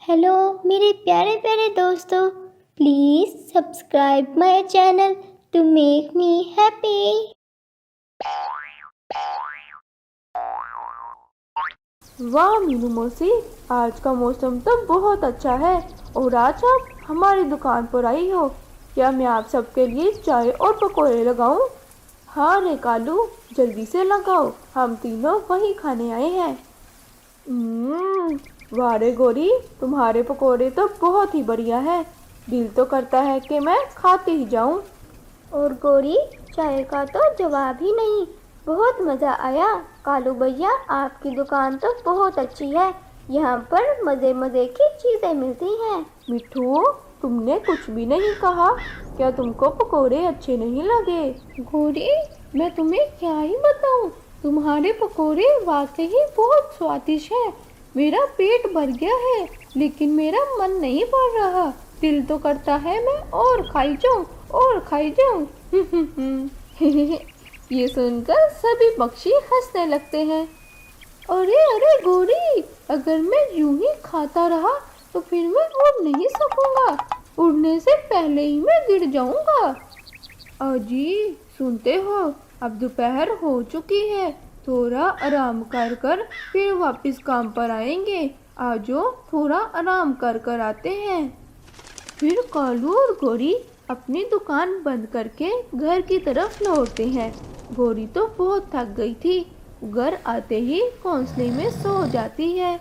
Hello मेरे प्यारे प्यारे दोस्तों, please subscribe my channel to make me happy. वाह मीनू मौसी, आज का मौसम तो बहुत अच्छा है और आज आप हमारी दुकान पर आई हो। क्या मैं आप सबके लिए चाय और पकौड़े लगाऊं? हाँ रे कालू, जल्दी से लगाओ, हम तीनों वही खाने आए हैं। वाह रे गोरी, तुम्हारे पकौड़े तो बहुत ही बढ़िया है। दिल तो करता है कि मैं खाती ही जाऊं। और गोरी, चाय का तो जवाब ही नहीं, बहुत मज़ा आया। कालू भैया, आपकी दुकान तो बहुत अच्छी है, यहाँ पर मज़े मज़े की चीज़ें मिलती हैं। मिठू, तुमने कुछ भी नहीं कहा। क्या तुमको पकोड़े अच्छे नहीं लगे? गोरी, मैं तुम्हें क्या ही बताऊं, तुम्हारे पकोड़े वाकई बहुत स्वादिष्ट हैं। मेरा पेट भर गया है, लेकिन मेरा मन नहीं भर रहा। दिल तो करता है मैं और खाई जाऊं और खाई जाऊं। ये सुनकर सभी पक्षी हंसने लगते हैं। अरे अरे गोरी, अगर मैं यूं ही खाता रहा तो फिर मैं उड़ नहीं सकूंगा। उड़ने से पहले ही मैं गिर जाऊंगा। अजी, सुनते हो, अब दोपहर हो चुकी है। थोड़ा आराम कर कर फिर वापस काम पर आएंगे। आजो, थोड़ा आराम कर कर आते हैं। फिर कालू और गोरी अपनी दुकान बंद करके घर की तरफ लौटते हैं। गोरी तो बहुत थक गई थी, घर आते ही घोंसले में सो जाती है।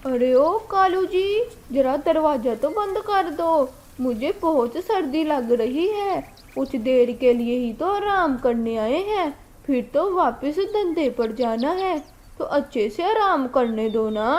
अरे ओ कालू जी, जरा दरवाजा तो बंद कर दो, मुझे बहुत सर्दी लग रही है। कुछ देर के लिए ही तो आराम करने आए हैं, फिर तो वापस धंधे पर जाना है, तो अच्छे से आराम करने दो ना।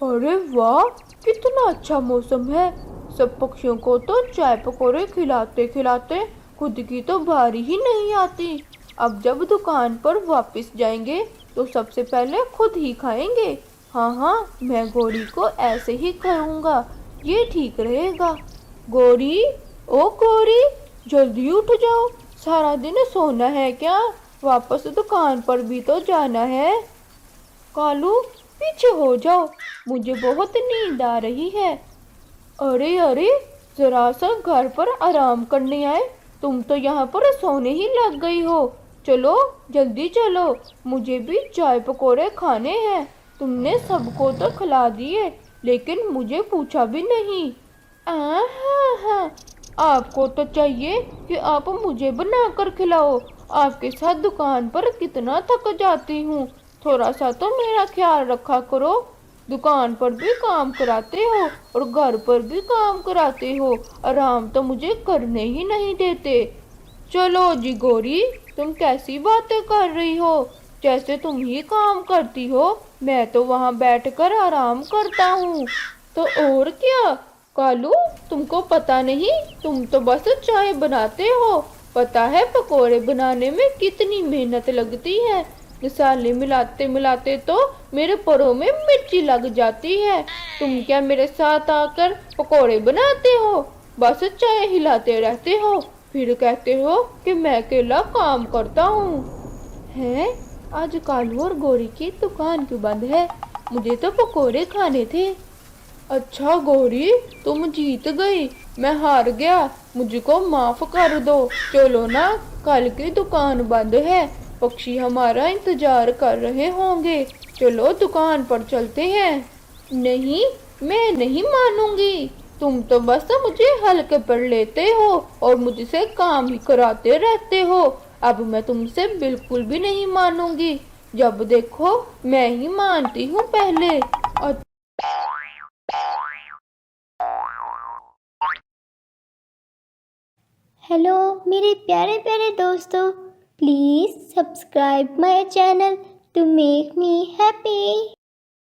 अरे वाह, कितना अच्छा मौसम है। सब पक्षियों को तो चाय पकौड़े खिलाते खिलाते खुद की तो बारी ही नहीं आती। अब जब दुकान पर वापस जाएंगे तो सबसे पहले खुद ही खाएंगे। हाँ हाँ, मैं गोरी को ऐसे ही करूँगा, ये ठीक रहेगा। गोरी, ओ गोरी, जल्दी उठ जाओ, सारा दिन सोना है क्या? वापस दुकान पर भी तो जाना है। कालू, पीछे हो जाओ, मुझे बहुत नींद आ रही है। अरे अरे, जरा सा घर पर आराम करने आए, तुम तो यहाँ पर सोने ही लग गई हो। चलो जल्दी चलो, मुझे भी चाय पकोड़े खाने हैं। तुमने सबको तो खिला दिए, लेकिन मुझे पूछा भी नहीं। हाँ, आपको तो चाहिए कि आप मुझे बनाकर खिलाओ। आपके साथ दुकान पर कितना थक जाती हूँ, थोड़ा सा तो मेरा ख्याल रखा करो। दुकान पर भी काम कराते हो और घर पर भी काम कराते हो, आराम तो मुझे करने ही नहीं देते। चलो जी गोरी, तुम कैसी बातें कर रही हो, जैसे तुम ही काम करती हो। मैं तो वहाँ बैठकर आराम करता हूँ। तो और क्या कालू, तुमको पता नहीं, तुम तो बस चाय बनाते हो। पता है पकोड़े बनाने में कितनी मेहनत लगती है। मसाले मिलाते मिलाते तो मेरे पैरों में मिर्ची लग जाती है। तुम क्या मेरे साथ आकर पकोड़े बनाते हो? बस चाय हिलाते रहते हो, फिर कहते हो कि मैं अकेला काम करता हूँ। हैं, आज कालू और गोरी की दुकान क्यों बंद है? मुझे तो पकोड़े खाने थे। अच्छा गोरी, तुम जीत गई, मैं हार गया, मुझको माफ कर दो। चलो ना, कल की दुकान बंद है, पक्षी हमारा इंतजार कर रहे होंगे। चलो दुकान पर चलते हैं। नहीं, मैं नहीं मानूंगी। तुम तो बस मुझे हल्के पर लेते हो और मुझसे काम ही कराते रहते हो। अब मैं तुमसे बिल्कुल भी नहीं मानूंगी। जब देखो मैं ही मानती हूँ पहले। हेलो मेरे प्यारे प्यारे दोस्तों, please subscribe my channel to make me happy.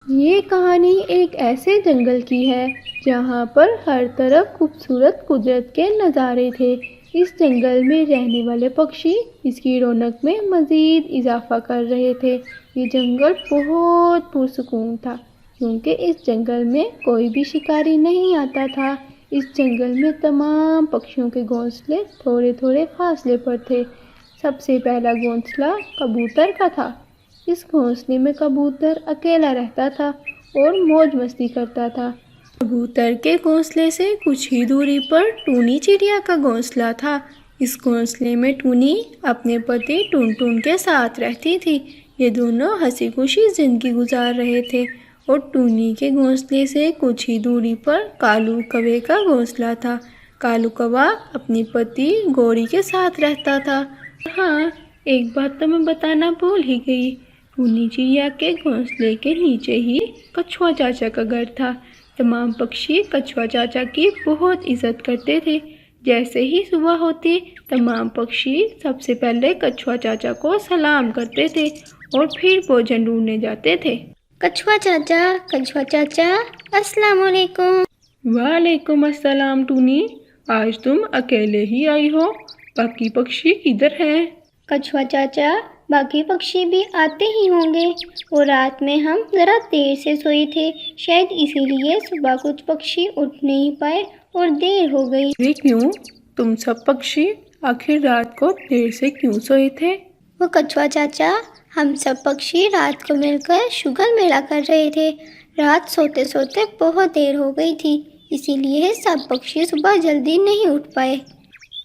ये कहानी एक ऐसे जंगल की है जहाँ पर हर तरफ खूबसूरत कुदरत के नज़ारे थे। इस जंगल में रहने वाले पक्षी इसकी रौनक में मज़ीद इजाफा कर रहे थे। ये जंगल बहुत पुरसुकून था, क्योंकि इस जंगल में कोई भी शिकारी नहीं आता था। इस जंगल में तमाम पक्षियों के घोंसले थोड़े थोड़े फासले पर थे। सबसे पहला घोंसला कबूतर का था। इस घोंसले में कबूतर अकेला रहता था और मौज मस्ती करता था। कबूतर के घोंसले से कुछ ही दूरी पर टूनी चिड़िया का घोंसला था। इस घोंसले में टूनी अपने पति टुनटुन के साथ रहती थी। ये दोनों हंसी खुशी जिंदगी गुजार रहे थे। और टूनी के घोंसले से कुछ ही दूरी पर कालू कौवे का घोंसला था। कालू कौवा अपनी पति गौरी के साथ रहता था। हाँ, एक बात तो मैं बताना भूल ही गई। टूनी चिड़िया के घोंसले के नीचे ही कछुआ चाचा का घर था। तमाम पक्षी कछुआ चाचा की बहुत इज्जत करते थे। जैसे ही सुबह होती तमाम पक्षी सबसे पहले कछुआ चाचा को सलाम करते थे और फिर भोजन ढूंढने जाते थे। कछुआ चाचा, अस्सलाम वालेकुम। वालेकुम अस्सलाम टूनी, आज तुम अकेले ही आई हो, बाकी पक्षी किधर हैं? कछुआ चाचा, बाकी पक्षी भी आते ही होंगे और रात में हम ज़रा देर से सोए थे, शायद इसीलिए सुबह कुछ पक्षी उठ नहीं पाए और देर हो गई। ये क्यों? तुम सब पक्षी आखिर रात को देर से क्यों सोए थे? वो कछुआ चाचा, हम सब पक्षी रात को मिलकर शुगर मेला कर रहे थे। रात सोते सोते बहुत देर हो गई थी, इसीलिए सब पक्षी सुबह जल्दी नहीं उठ पाए।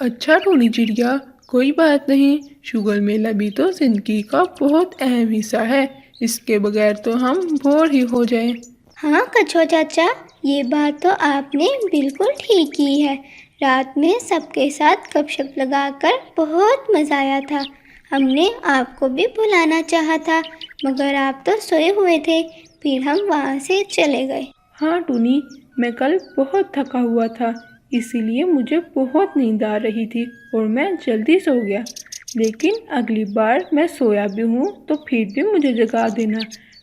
अच्छा टूनी चिड़िया, कोई बात नहीं। शुगर मेला भी तो जिंदगी का बहुत अहम हिस्सा है, इसके बगैर तो हम बोर ही हो जाएं। हाँ कछुआ चाचा, ये बात तो आपने बिल्कुल ठीक की है। रात में सबके साथ गपशप लगाकर बहुत मज़ा आया था। हमने आपको भी बुलाना चाहा था, मगर आप तो सोए हुए थे, फिर हम वहाँ से चले गए। हाँ टूनी, मैं कल बहुत थका हुआ था, इसीलिए मुझे बहुत नींद आ रही थी और मैं जल्दी सो गया। लेकिन अगली बार मैं सोया भी हूँ तो फिर भी मुझे जगा देना।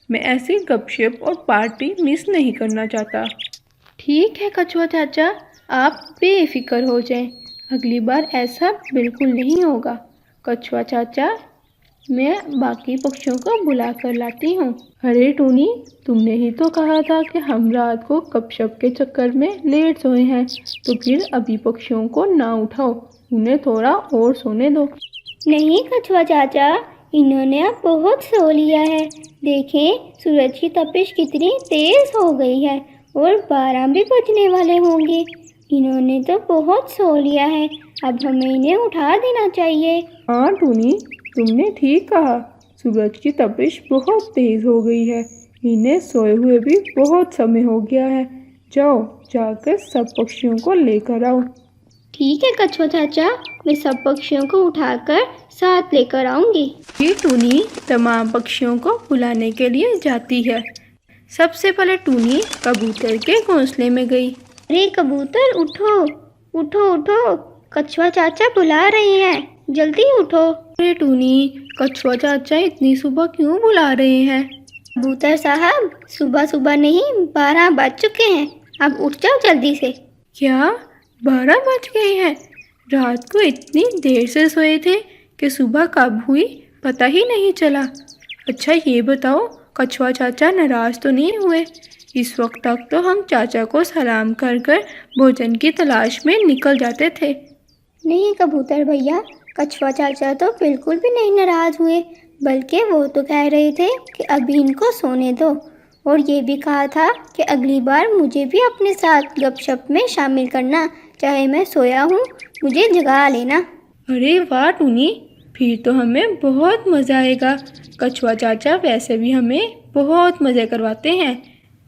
मैं ऐसी गपशप और पार्टी मिस नहीं करना चाहता। ठीक है कछुआ चाचा, आप बेफिक्र हो जाएं, अगली बार ऐसा बिल्कुल नहीं होगा। कछुआ चाचा, मैं बाकी पक्षियों को बुला कर लाती हूँ। अरे टूनी, तुमने ही तो कहा था कि हम रात को गपशप के चक्कर में लेट सोए हैं, तो फिर अभी पक्षियों को ना उठाओ, उन्हें थोड़ा और सोने दो। नहीं कछुआ चाचा, इन्होंने अब बहुत सो लिया है। देखें सूरज की तपिश कितनी तेज हो गई है और 12 भी बजने वाले होंगे। इन्होंने तो बहुत सो लिया है, अब हमें इन्हें उठा देना चाहिए। हाँ टूनी, तुमने ठीक कहा, सूरज की तपिश बहुत तेज हो गई है, इन्हें सोए हुए भी बहुत समय हो गया है। जाओ, जाकर सब पक्षियों को लेकर आओ। ठीक है कछुआ चाचा, मैं सब पक्षियों को उठाकर साथ लेकर आऊंगी। ये टूनी तमाम पक्षियों को बुलाने के लिए जाती है। सबसे पहले टूनी कबूतर के घोंसले में गई। अरे कबूतर, उठो उठो उठो, कछुआ चाचा बुला रहे हैं, जल्दी उठो। अरे टूनी, कछुआ चाचा इतनी सुबह क्यों बुला रहे हैं? कबूतर साहब, सुबह सुबह नहीं, 12 बज चुके हैं, अब उठ जाओ जल्दी से। क्या 12 बज गए हैं? रात को इतनी देर से सोए थे कि सुबह कब हुई पता ही नहीं चला। अच्छा ये बताओ, कछुआ चाचा नाराज तो नहीं हुए? इस वक्त तक तो हम चाचा को सलाम कर कर भोजन की तलाश में निकल जाते थे। नहीं कबूतर भैया, कछुआ चाचा तो बिल्कुल भी नहीं नाराज हुए, बल्कि वो तो कह रहे थे कि अभी इनको सोने दो, और ये भी कहा था कि अगली बार मुझे भी अपने साथ गपशप में शामिल करना, चाहे मैं सोया हूँ, मुझे जगा लेना। अरे वाह टूनी, फिर तो हमें बहुत मज़ा आएगा। कछुआ चाचा वैसे भी हमें बहुत मज़े करवाते हैं।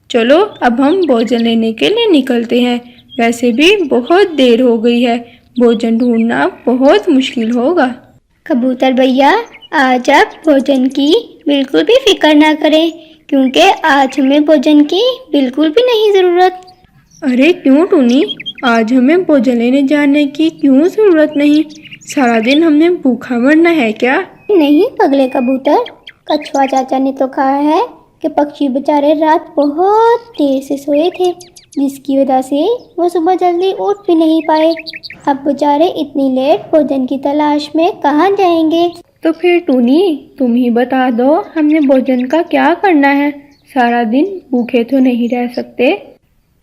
चलो अब हम भोजन लेने के लिए निकलते हैं, वैसे भी बहुत देर हो गई है, भोजन ढूंढना बहुत मुश्किल होगा। कबूतर भैया, आज आप भोजन की बिल्कुल भी फिक्र ना करें, क्योंकि आज हमें भोजन की बिल्कुल भी नहीं ज़रूरत। अरे क्यों टूनी, आज हमें भोजन लेने जाने की क्यों ज़रूरत नहीं? सारा दिन हमने भूखा मरना है क्या? नहीं पगले कबूतर, कछुआ चाचा ने तो कहा है कि पक्षी बेचारे रात बहुत देर से सोए थे, जिसकी वजह से वो सुबह जल्दी उठ भी नहीं पाए। अब बेचारे इतनी लेट भोजन की तलाश में कहाँ जाएंगे? तो फिर टूनी तुम ही बता दो, हमने भोजन का क्या करना है? सारा दिन भूखे तो नहीं रह सकते।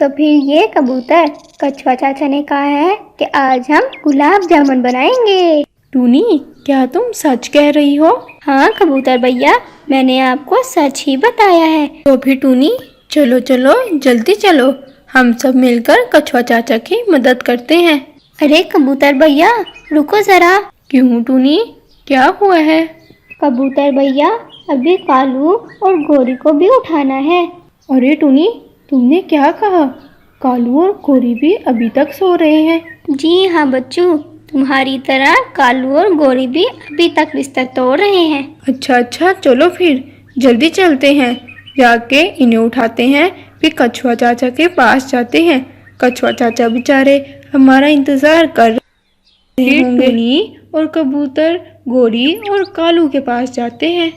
तो फिर ये कबूतर, कछुआ चाचा ने कहा है कि आज हम गुलाब जामुन बनाएंगे। टूनी, क्या तुम सच कह रही हो? हाँ कबूतर भैया, मैंने आपको सच ही बताया है। तो फिर टूनी, चलो चलो जल्दी चलो, हम सब मिलकर कछुआ चाचा की मदद करते हैं। अरे कबूतर भैया रुको जरा। क्यों टूनी, क्या हुआ है? कबूतर भैया, अभी कालू और गोरी को भी उठाना है। अरे टूनी, तुमने क्या कहा? कालू और गोरी भी अभी तक सो रहे हैं। जी हाँ बच्चों, तुम्हारी तरह कालू और गोरी भी अभी तक बिस्तर तोड़ रहे हैं। अच्छा अच्छा, चलो फिर जल्दी चलते हैं, जाके इन्हें उठाते हैं, फिर कछुआ चाचा के पास जाते हैं। कछुआ चाचा बेचारे हमारा इंतजार कर रहे होंगे। टूनी और कबूतर गोरी और कालू के पास जाते हैं।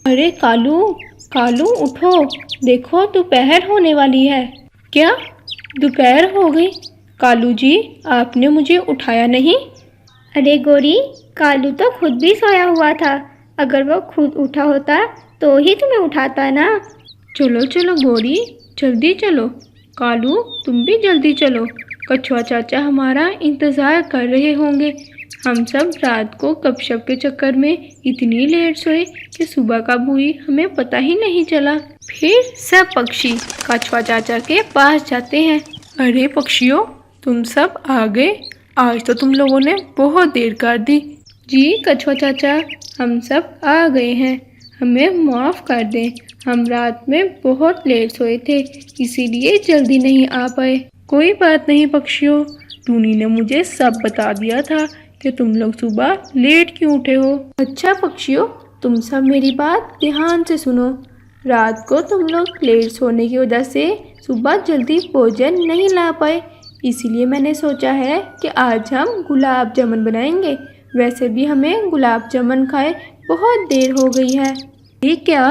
अरे कालू, कालू उठो, देखो दोपहर होने वाली है। क्या दोपहर हो गई? कालू जी, आपने मुझे उठाया नहीं? अरे गोरी, कालू तो खुद भी सोया हुआ था, अगर वो खुद उठा होता तो ही तुम्हें उठाता ना। चलो चलो गोरी, जल्दी चलो। कालू, तुम भी जल्दी चलो, कछुआ चाचा हमारा इंतज़ार कर रहे होंगे। हम सब रात को गपशप के चक्कर में इतनी लेट सोए कि सुबह कब हुई हमें पता ही नहीं चला। फिर सब पक्षी कछुआ चाचा के पास जाते हैं। अरे पक्षियों, तुम सब आ गए, आज तो तुम लोगों ने बहुत देर कर दी। जी कछुआ चाचा, हम सब आ गए हैं, हमें माफ़ कर दें, हम रात में बहुत लेट सोए थे, इसीलिए जल्दी नहीं आ पाए। कोई बात नहीं पक्षियों, टूनी ने मुझे सब बता दिया था कि तुम लोग सुबह लेट क्यों उठे हो। अच्छा पक्षियों, तुम सब मेरी बात ध्यान से सुनो। रात को तुम लोग लेट सोने की वजह से सुबह जल्दी भोजन नहीं ला पाए, इसीलिए मैंने सोचा है कि आज हम गुलाब जामुन बनाएंगे। वैसे भी हमें गुलाब जामुन खाए बहुत देर हो गई है। ये क्या,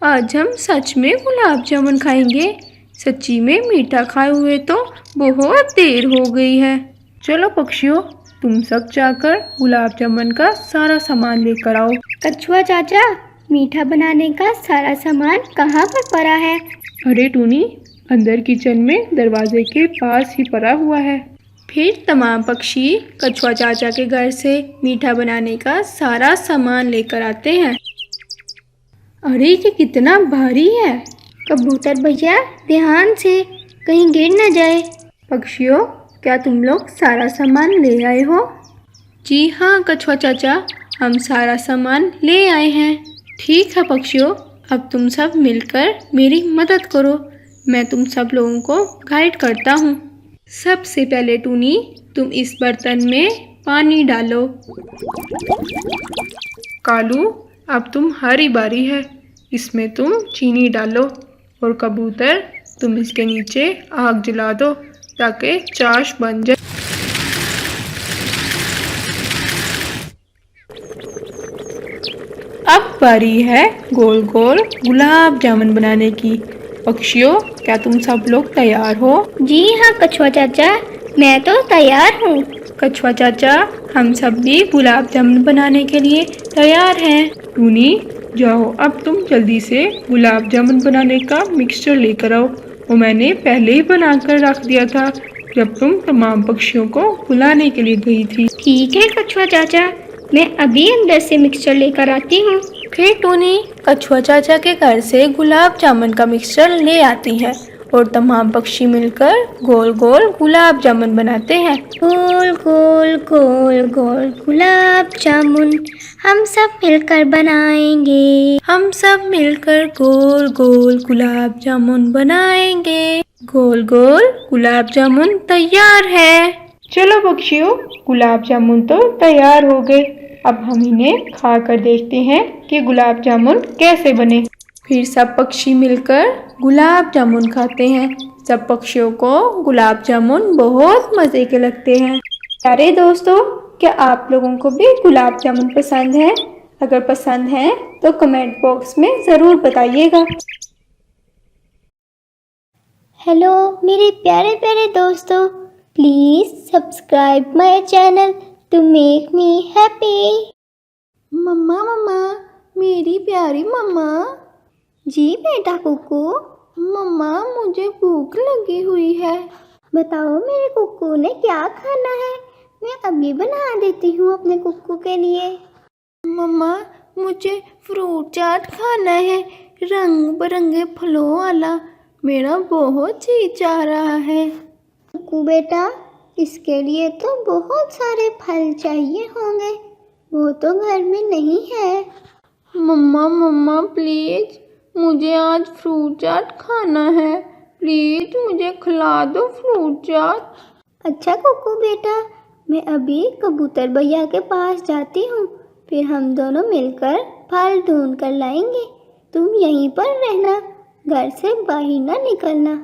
आज हम सच में गुलाब जामुन खाएंगे? सच्ची में मीठा खाए हुए तो बहुत देर हो गई है। चलो पक्षियों, तुम सब जाकर गुलाब जामुन का सारा सामान लेकर आओ। कछुआ चाचा, मीठा बनाने का सारा सामान कहाँ पर पड़ा है? अरे टूनी, अंदर किचन में दरवाजे के पास ही पड़ा हुआ है। फिर तमाम पक्षी कछुआ चाचा के घर से मीठा बनाने का सारा सामान लेकर आते हैं। अरे ये कितना भारी है। कबूतर भैया ध्यान से, कहीं गिर न जाए। पक्षियों, क्या तुम लोग सारा सामान ले आए हो? जी हाँ कछुआ चाचा, हम सारा सामान ले आए हैं। ठीक है पक्षियों, अब तुम सब मिलकर मेरी मदद करो, मैं तुम सब लोगों को गाइड करता हूँ। सबसे पहले टूनी, तुम इस बर्तन में पानी डालो। कालू, अब तुम्हारी बारी है, इसमें तुम चीनी डालो। और कबूतर, तुम इसके नीचे आग जला दो ताकि चाश बन जाए। अब बारी है गोल गोल गुलाब जामुन बनाने की। पक्षियों, क्या तुम सब लोग तैयार हो? जी हाँ कछुआ चाचा, मैं तो तैयार हूँ। कछुआ चाचा, हम सब भी गुलाब जामुन बनाने के लिए तैयार हैं। टूनी, जाओ अब तुम जल्दी से गुलाब जामुन बनाने का मिक्सचर लेकर आओ, वो मैंने पहले ही बनाकर रख दिया था जब तुम तमाम पक्षियों को बुलाने के लिए गई थी। ठीक है कछुआ चाचा, मैं अभी अंदर से मिक्सचर लेकर आती हूँ। फिर टूनी कछुआ चाचा के घर से गुलाब जामुन का मिक्सचर ले आती है और तमाम पक्षी मिलकर गोल गोल गुलाब जामुन बनाते हैं। गोल गोल गोल गोल गुलाब जामुन हम सब मिलकर बनाएंगे। हम सब मिलकर गोल गोल गुलाब जामुन बनाएंगे। गोल गोल गुलाब जामुन तैयार है। चलो पक्षियों, गुलाब जामुन तो तैयार हो गए, अब हम इन्हें खा कर देखते हैं कि गुलाब जामुन कैसे बने। फिर सब पक्षी मिलकर गुलाब जामुन खाते हैं। सब पक्षियों को गुलाब जामुन बहुत मज़े के लगते हैं। प्यारे दोस्तों, क्या आप लोगों को भी गुलाब जामुन पसंद है? अगर पसंद है तो कमेंट बॉक्स में ज़रूर बताइएगा। हेलो मेरे प्यारे प्यारे दोस्तों, please subscribe my channel to make me happy. Mamma mamma, मेरी प्यारी मम्मा। जी बेटा कुकू। मम्मा, मुझे मुझे भूख लगी हुई है। बताओ मेरे कुक्कू ने क्या खाना है, मैं अभी बना देती हूँ अपने कुक्कू के लिए। मम्मा, मुझे फ्रूट चाट खाना है, रंग बिरंगे फलों वाला। मेरा बहुत जी चाह रहा है। कुक्कू बेटा, इसके लिए तो बहुत सारे फल चाहिए होंगे, वो तो घर में नहीं है। मम्मा मम्मा प्लीज, मुझे आज फ्रूट चाट खाना है। प्लीज मुझे खिला दो फ्रूट चाट। अच्छा कुक्कू बेटा, मैं अभी कबूतर भैया के पास जाती हूँ, फिर हम दोनों मिलकर फल ढूंढ कर लाएंगे। तुम यहीं पर रहना, घर से बाहर ना निकलना।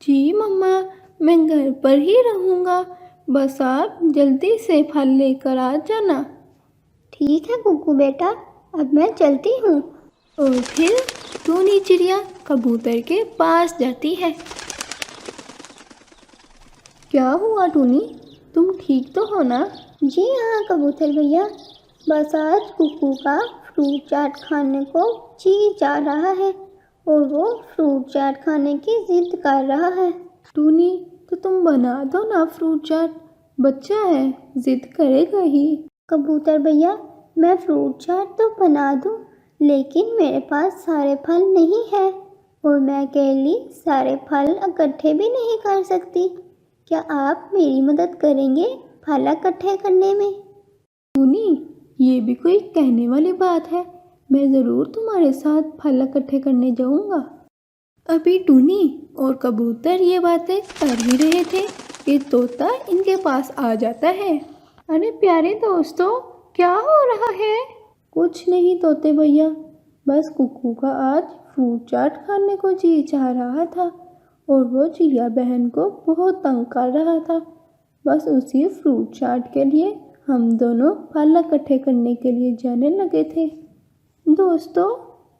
जी मम्मा, मैं घर पर ही रहूँगा, बस आप जल्दी से फल लेकर आ जाना। ठीक है कुक्कू बेटा, अब मैं चलती हूँ। और फिर टूनी चिड़िया कबूतर के पास जाती है। क्या हुआ टूनी, तुम ठीक तो हो ना? जी हाँ कबूतर भैया, बस आज कुक्कू का फ्रूट चाट खाने को जी जा रहा है और वो फ्रूट चाट खाने की जिद कर रहा है। टूनी, तो तुम बना दो ना फ्रूट चाट, बच्चा है जिद करेगा ही। कबूतर भैया, मैं फ्रूट चाट तो बना दूँ, लेकिन मेरे पास सारे फल नहीं है और मैं अकेली सारे फल इकट्ठे भी नहीं कर सकती। क्या आप मेरी मदद करेंगे फल इकट्ठे करने में? टूनी, ये भी कोई कहने वाली बात है, मैं ज़रूर तुम्हारे साथ फल इकट्ठे करने जाऊंगा। अभी टूनी और कबूतर ये बातें कर ही रहे थे कि तोता इनके पास आ जाता है। अरे प्यारे दोस्तों, क्या हो रहा है? कुछ नहीं तोते भैया, बस कुक्कू का आज फ्रूट चाट खाने को जी चाह रहा था और वो चिड़िया बहन को बहुत तंग कर रहा था। बस उसी फ्रूट चाट के लिए हम दोनों फल इकट्ठे करने के लिए जाने लगे थे। दोस्तों,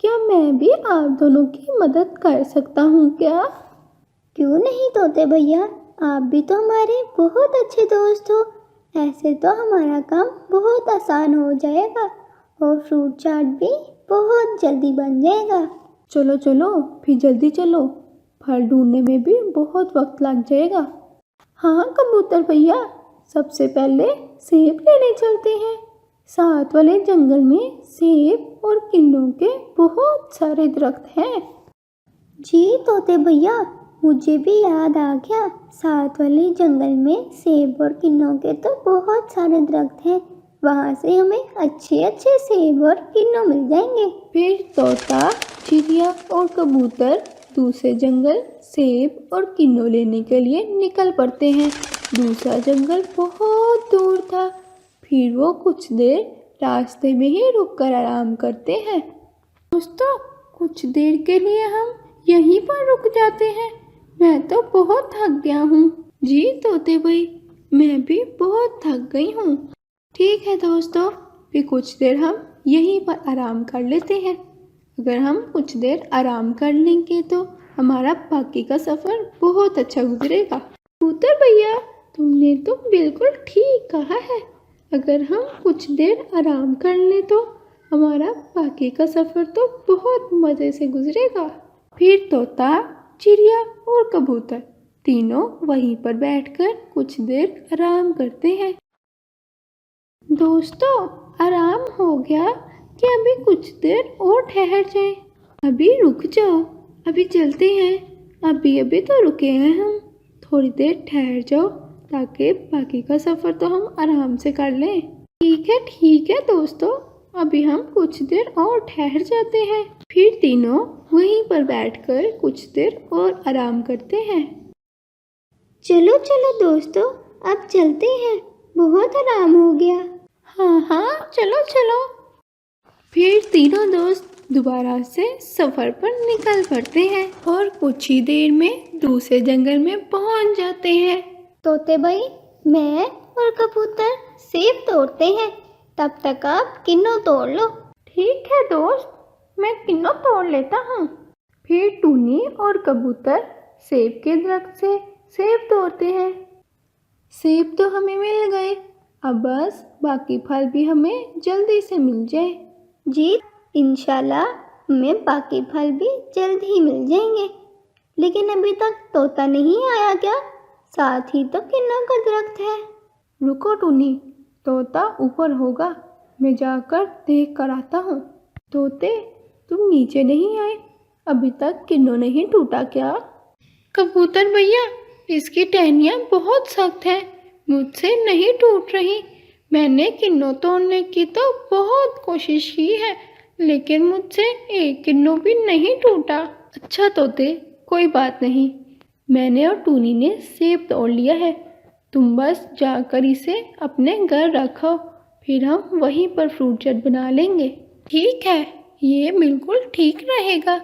क्या मैं भी आप दोनों की मदद कर सकता हूँ क्या? क्यों नहीं तोते भैया, आप भी तो हमारे बहुत अच्छे दोस्त हो। ऐसे तो हमारा काम बहुत आसान हो जाएगा और फ्रूट चाट भी बहुत जल्दी बन जाएगा। चलो चलो, फिर जल्दी चलो, फल ढूंढने में भी बहुत वक्त लग जाएगा। हाँ कबूतर भैया, सबसे पहले सेब लेने चलते हैं। साथ वाले जंगल में सेब और किन्नों के बहुत सारे दरख्त हैं। जी तोते भैया, मुझे भी याद आ गया, साथ वाले जंगल में सेब और किन्नों के तो बहुत सारे दरख्त हैं, वहाँ से हमें अच्छे अच्छे सेब और किन्नों मिल जाएंगे। फिर तोता, चिड़िया और कबूतर दूसरे जंगल सेब और किन्नों लेने के लिए निकल पड़ते हैं। दूसरा जंगल बहुत दूर था। फिर वो कुछ देर रास्ते में ही रुककर आराम करते हैं। दोस्तों, कुछ देर के लिए हम यहीं पर रुक जाते हैं, मैं तो बहुत थक गया हूँ। जी तोते भाई, मैं भी बहुत थक गई हूँ। ठीक है दोस्तों, फिर कुछ देर हम यहीं पर आराम कर लेते हैं। अगर हम कुछ देर आराम कर लेंगे तो हमारा बाकी का सफ़र बहुत अच्छा गुजरेगा। कबूतर भैया, तुमने तो बिल्कुल ठीक कहा है, अगर हम कुछ देर आराम कर लें तो हमारा बाकी का सफ़र तो बहुत मज़े से गुजरेगा। फिर तोता, चिड़िया और कबूतर तीनों वहीं पर बैठकर कुछ देर आराम करते हैं। दोस्तों, आराम हो गया कि अभी कुछ देर और ठहर जाए? अभी रुक जाओ, अभी चलते हैं। अभी अभी तो रुके हैं हम, थोड़ी देर ठहर जाओ ताकि बाकी का सफ़र तो हम आराम से कर लें। ठीक है दोस्तों, अभी हम कुछ देर और ठहर जाते हैं। फिर तीनों वहीं पर बैठकर कुछ देर और आराम करते हैं। चलो चलो दोस्तों, अब चलते हैं, बहुत आराम हो गया। हाँ चलो चलो। फिर तीनों दोस्त दोबारा से सफ़र पर निकल पड़ते हैं और कुछ ही देर में दूसरे जंगल में पहुंच जाते हैं। तोते भाई, मैं और कबूतर सेब तोड़ते हैं, तब तक आप किन्नों तोड़ लो। ठीक है दोस्त, मैं किन्नों तोड़ लेता हूँ। फिर टूनी और कबूतर सेब के दरख्त से सेब तोड़ते हैं। सेब तो हमें मिल गए, अब बस बाकी फल भी हमें जल्दी से मिल जाए। जी इंशाल्लाह हमें बाकी फल भी जल्द ही मिल जाएंगे। लेकिन अभी तक तोता नहीं आया क्या? साथ ही तो किन्नों का दरख्त है। रुको टूनी, तोता ऊपर होगा, मैं जाकर देख कर आता हूँ। तोते, तुम नीचे नहीं आए? अभी तक किन्नों नहीं टूटा क्या? कबूतर भैया, इसकी टहनियाँ बहुत सख्त हैं, मुझसे नहीं टूट रही। मैंने किन्नों तोड़ने की तो बहुत कोशिश की है, लेकिन मुझसे एक किन्नों भी नहीं टूटा। अच्छा तोते, कोई बात नहीं, मैंने और टूनी ने सेब तोड़ लिया है। तुम बस जाकर इसे अपने घर रखो, फिर हम वहीं पर फ्रूट चाट बना लेंगे। ठीक है, ये बिल्कुल ठीक रहेगा।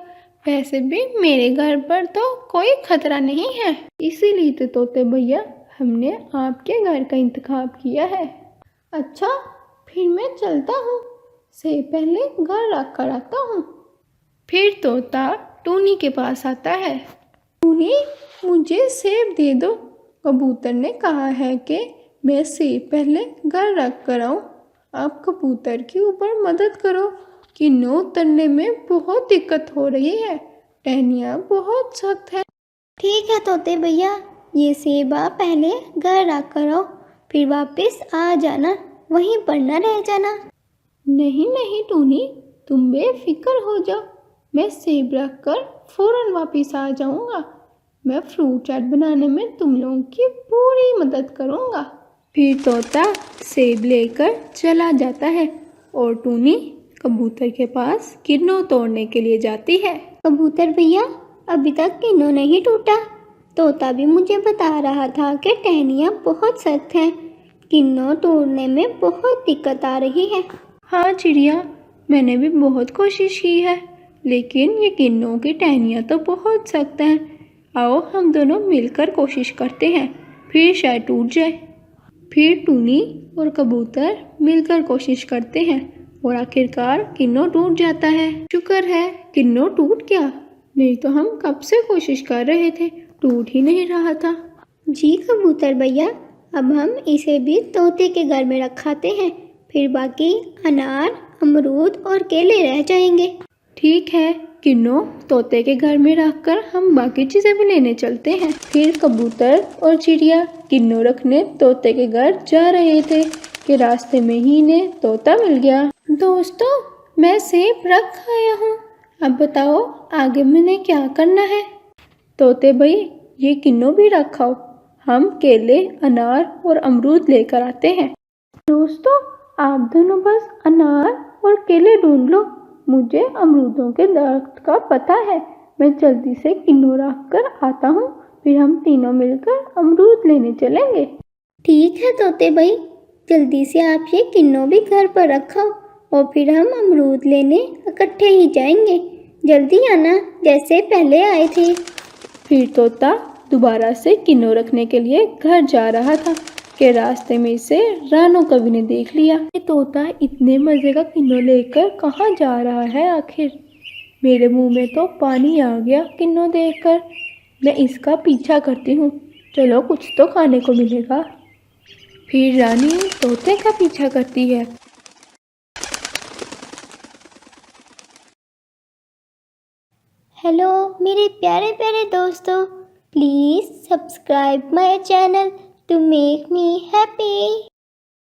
वैसे भी मेरे घर पर तो कोई खतरा नहीं है, इसीलिए तो तोते भैया हमने आपके घर का इंतखाब किया है। अच्छा, फिर मैं चलता हूँ, से पहले घर रख कर आता हूँ। फिर तोता टूनी के पास आता है। टूनी, मुझे सेब दे दो। कबूतर ने कहा है कि मैं सेब पहले घर रख कर आऊँ। आप कबूतर के ऊपर मदद करो, किन्नों उतरने में बहुत दिक्कत हो रही है, टहनियाँ बहुत सख्त है। ठीक है तोते भैया, ये सेब आप पहले घर रख कर आओ, फिर वापस आ जाना, वहीं पर न रह जाना। नहीं नहीं टूनी, तुम बेफिक्र हो जाओ, मैं सेब रख कर फौरन वापस आ जाऊंगा। मैं फ्रूट चाट बनाने में तुम लोगों की पूरी मदद करूंगा। फिर तोता सेब लेकर चला जाता है और टूनी कबूतर के पास किन्नों तोड़ने के लिए जाती है। कबूतर भैया, अभी तक किन्नों नहीं टूटा। तोता भी मुझे बता रहा था कि टहनियाँ बहुत सख्त हैं, किन्नों तोड़ने में बहुत दिक्कत आ रही है। हाँ चिड़िया, मैंने भी बहुत कोशिश की है, लेकिन ये किन्नों की टहनियाँ तो बहुत सख्त हैं। आओ हम दोनों मिलकर कोशिश करते हैं, फिर शायद टूट जाए। फिर टूनी और कबूतर मिलकर कोशिश करते हैं और आखिरकार किन्नों टूट जाता है। शुक्र है किन्नों टूट गया, नहीं तो हम कब से कोशिश कर रहे थे, टूट ही नहीं रहा था। जी कबूतर भैया, अब हम इसे भी तोते के घर में रखाते हैं, फिर बाकी अनार, अमरूद और केले रह जाएंगे। ठीक है, किन्नों तोते के घर में रखकर हम बाकी चीजें भी लेने चलते हैं। फिर कबूतर और चिड़िया किन्नों रखने तोते के घर जा रहे थे कि रास्ते में ही इन्हें तोता मिल गया। दोस्तों, मैं सेब रख आया हूँ, अब बताओ आगे मैंने क्या करना है। तोते भाई, ये किन्नों भी रखाओ, हम केले, अनार और अमरूद लेकर आते हैं। दोस्तों, आप दोनों बस अनार और केले ढूंढ लो, मुझे अमरूदों के दरख्त का पता है। मैं जल्दी से किन्नों रख कर आता हूँ, फिर हम तीनों मिलकर अमरूद लेने चलेंगे। ठीक है तोते भाई, जल्दी से आप ये किन्नों भी घर पर रखो और फिर हम अमरूद लेने इकट्ठे ही जाएंगे। जल्दी आना, जैसे पहले आए थे। फिर तोता दोबारा से किन्नों रखने के लिए घर जा रहा था कि रास्ते में इसे रानो कवि ने देख लिया। ये तोता इतने मज़े का किन्नों लेकर कहाँ जा रहा है आखिर? मेरे मुंह में तो पानी आ गया किन्नों देखकर। मैं इसका पीछा करती हूँ, चलो कुछ तो खाने को मिलेगा। फिर रानी तोते का पीछा करती है। हेलो मेरे प्यारे प्यारे दोस्तों, please subscribe my channel to make me happy.